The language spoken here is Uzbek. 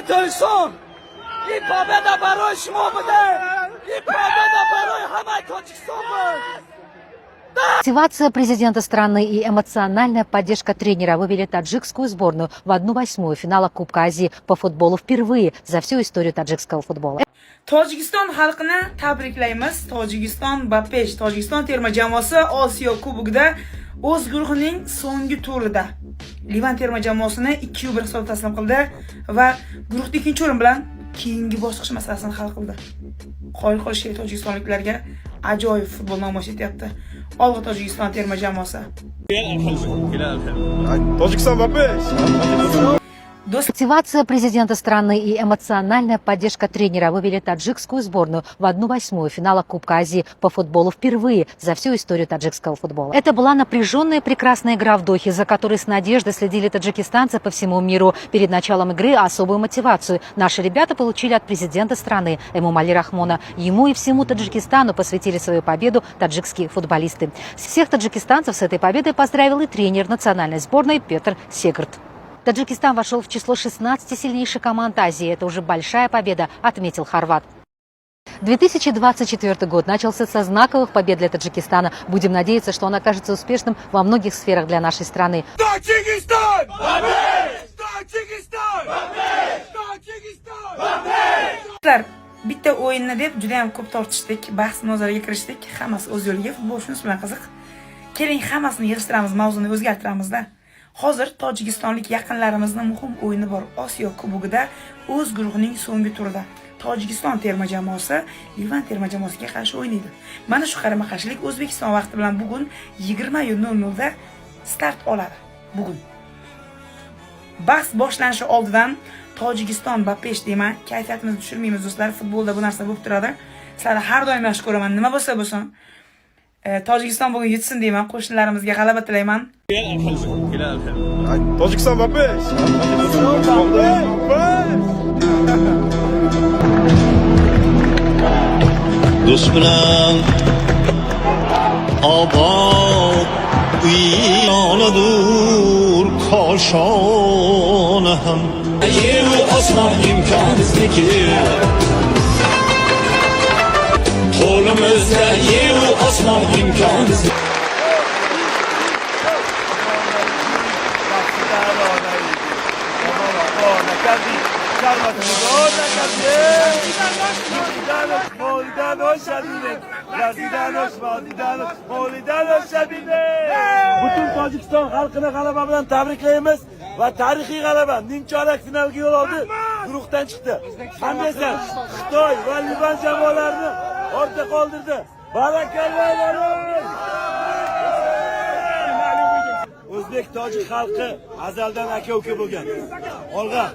Это сон! И победа порой шмо будет! И победа порой хамай Таджикистан будет! Мотивация президента страны и эмоциональная поддержка тренера вывели таджикскую сборную в 1/8 финала Кубка Азии по футболу впервые за всю историю таджикского футбола. Tojikiston xalqini tabriklaymiz. Tojikiston Bapesh, Tojikiston terma jamoasi Osiyo Kubogida o'z guruhining so'nggi turida Livan terma jamoasini 2-1 hisobda taslim qildi va guruhda ikkinchi o'rin bilan keyingi bosqich masalasini hal qildi. Qoyil qolishga tojikistonliklarga ajoyib futbol namoyish etyapti. Olg'a Tojikiston terma jamoasi. Tojikiston Bapesh. Мотивация президента страны и эмоциональная поддержка тренера вывели таджикскую сборную в 1/8 финала Кубка Азии по футболу впервые за всю историю таджикского футбола. Это была напряженная прекрасная игра в Дохе, за которой с надеждой следили таджикистанцы по всему миру. Перед началом игры особую мотивацию наши ребята получили от президента страны Эмомали Рахмона. Ему и всему Таджикистану посвятили свою победу таджикские футболисты. Всех таджикистанцев с этой победой поздравил и тренер национальной сборной Петр Сегерт. Таджикистан вошел в число 16 сильнейших команд Азии. Это уже большая победа, отметил хорват. 2024 год начался со знаковых побед для Таджикистана. Будем надеяться, что он окажется успешным во многих сферах для нашей страны. Таджикистан! Таджикистан! Таджикистан! Bitta o'yinni deb juda ham ko'p tortishdik, bahs munozaraga kirishdik. Hammasi o'z yo'liga, futbol shunisi bilan qiziq. Keling, hammasini yig'ishtiramiz, mavzuni o'zgartiramizda. Hozir tojikistonlik yaqinlarimizning muhim o'yini bor. Osiyo Kubogida o'z guruhining so'nggi turida Tojikiston terma jamoasi Livan terma jamoasiga qarshi o'ynaydi. Mana shu qarama-qarshilik O'zbekiston vaqti bilan bugun 20:00 da start oladi. Bugun bahs boshlanishi oldidan Tojikiston Bapesh deyman, kayfiyatimizni tushirmaymiz do'stlar. Futbolda bu narsa bo'lib turadi. Sizlarni har doim yaxshi ko'raman. Nima bo'lsa bo'lsin. Tojikiston bugun yetsin deyman. Qo'shnilarimizga g'alaba tilayman. Tojikiston Bapesh. Do'st bilan obod uyanadur koshona ham yer osmon imkonizniki qo'limizda yer osmon imkonizniki Butun Tojikiston xalqini g'alaba bilan tabriklaymiz va tarixiy g'alaba nimchorak finalga yo'l oldi, guruhdan chiqdi. Hamda Xitoy va Livan jamoalarini ortda qoldirdi. Barakalloh! O'zbek tojik xalqi azaldan aka-uka bo'lgan. Olg'a